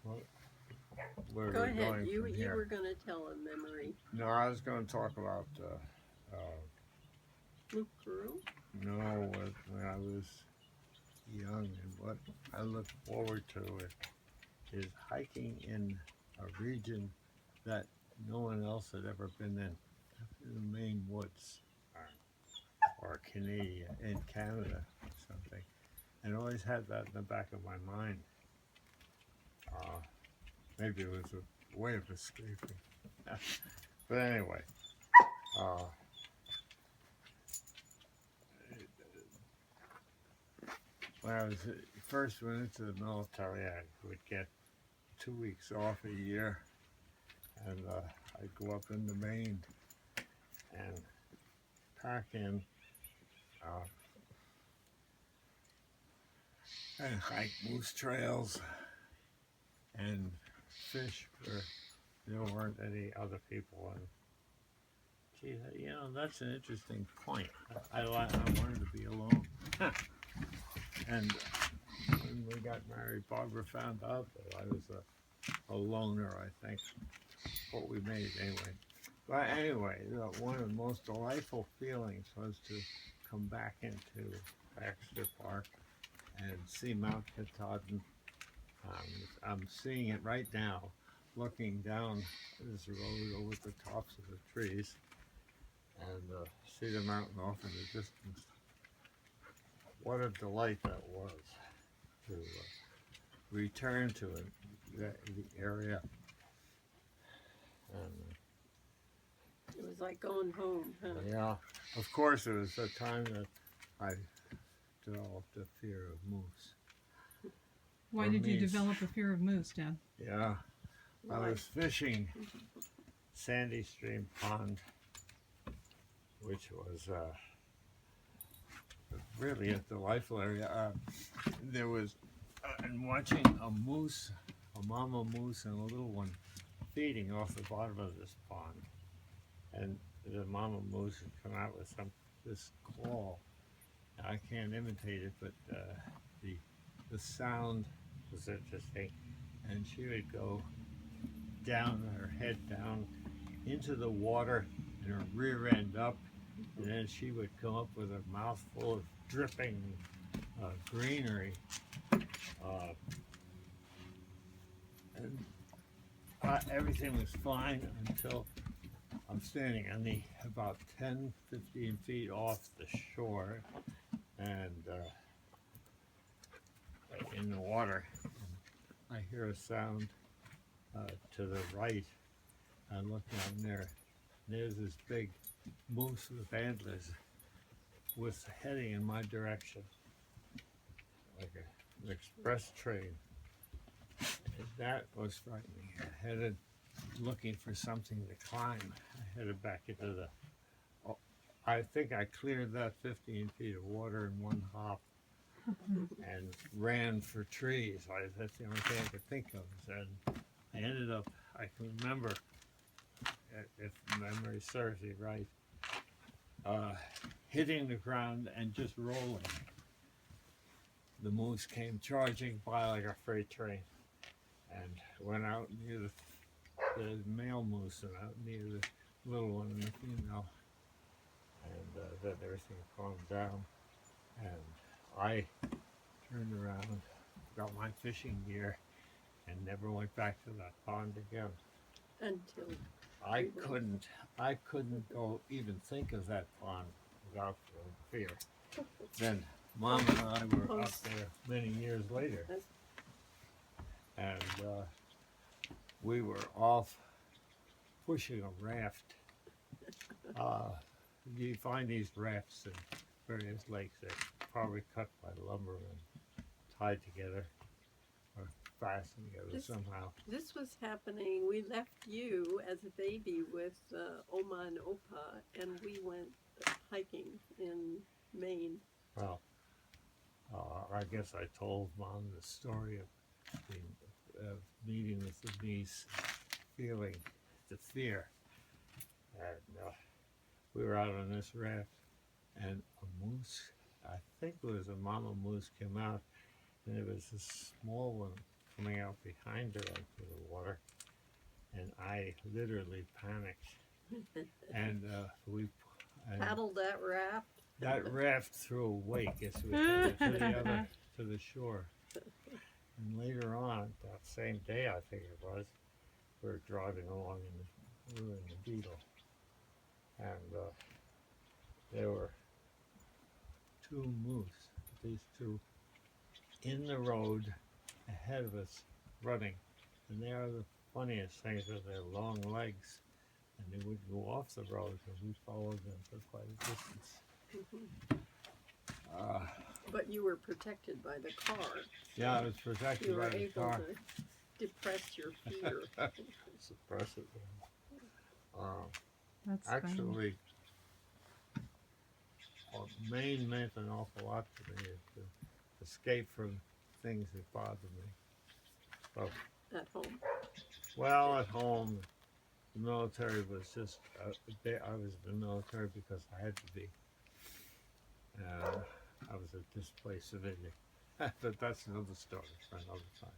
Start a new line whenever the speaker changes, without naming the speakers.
Well, where
Go
we're
ahead.
going from
You
here.
were going to tell a memory.
No, I was going to talk about
Luke Peru?
no, when I was young and what I look forward to is hiking in a region that no one else had ever been in the Maine woods or Canada in Canada or something. And I always had that in the back of my mind. Uh, Maybe it was a way of escaping. But anyway, uh, when I was first went into the military, I would get 2 weeks off a year, and I'd go up into Maine and pack in uh, and hike moose trails and fish where there weren't any other people. And gee, that's an interesting point. I wanted to be alone. And when we got married, Barbara found out that I was a loner, I think, what we made anyway. But anyway, one of the most delightful feelings was to come back into Baxter Park and see Mount Katahdin. I'm seeing it right now, looking down this road over the tops of the trees and see the mountain off in the distance. What a delight that was to return to it, the area. And
It was like going home, huh?
yeah, of course, it was the time that I developed a fear of moose.
Why
Or
did you
meese.
develop a fear of moose, Dad?
Yeah, I
Right.
was fishing Sandy Stream Pond, which was really a delightful area. There was, and watching a moose, a mama moose and a little one feeding off the bottom of this pond. And the mama moose would come out with this call. I can't imitate it, but the the sound was interesting. And she would go down, her head down into the water and her rear end up, and then she would come up with her mouth full of dripping greenery. Uh, and everything was fine until I'm standing on the about 10, 15 feet off the shore and in the water. And I hear a sound to the right. I look down there. There's this big moose with antlers was heading in my direction like an express train. And that was frightening. I headed looking for something to climb. I headed back into the. Oh, I think I cleared that 15 feet of water in one hop and ran for trees. That's the only thing I could think of. And I ended up, I can remember, if memory serves me right, hitting the ground and just rolling. The moose came charging by like a freight train and went out near the male moose and out near the little one and the female. And then everything calmed down. And I turned around, got my fishing gear, and never went back to that pond again.
Until
I
we went.
couldn't, I couldn't go even think of that pond without fear. Then Mom and I were up there many years later, and we were off pushing a raft. Uh, you find these rafts in various lakes. They're probably cut by lumber and tied together or fastened together somehow.
This was happening. We left you as a baby with Oma and Opa, and we went hiking in Maine.
Well, I guess I told Mom the story of meeting with the niece, feeling the fear. And we were out on this raft, and a moose, I think it was a mama moose, came out, and it was a small one, coming out behind her into the water, and I literally panicked. And and
Paddled that raft.
that raft threw a wake as we headed to the shore. And later on, that same day, I think it was, we were driving along we were in the Beetle, and there were two moose, these two, in the road ahead of us running, and they are the funniest things with their long legs, and they would go off the road, and we followed them for quite a distance.
But you were protected by the car.
Yeah, I was protected
You
by
were
the
able
car.
to depress your fear.
Suppress it.
That's funny.
Actually, what meant an awful lot to me is to escape from things that bother me. So,
At home.
well, at home, the military was just, I was in the military because I had to be. I was a displaced civilian. But that's another story for another time.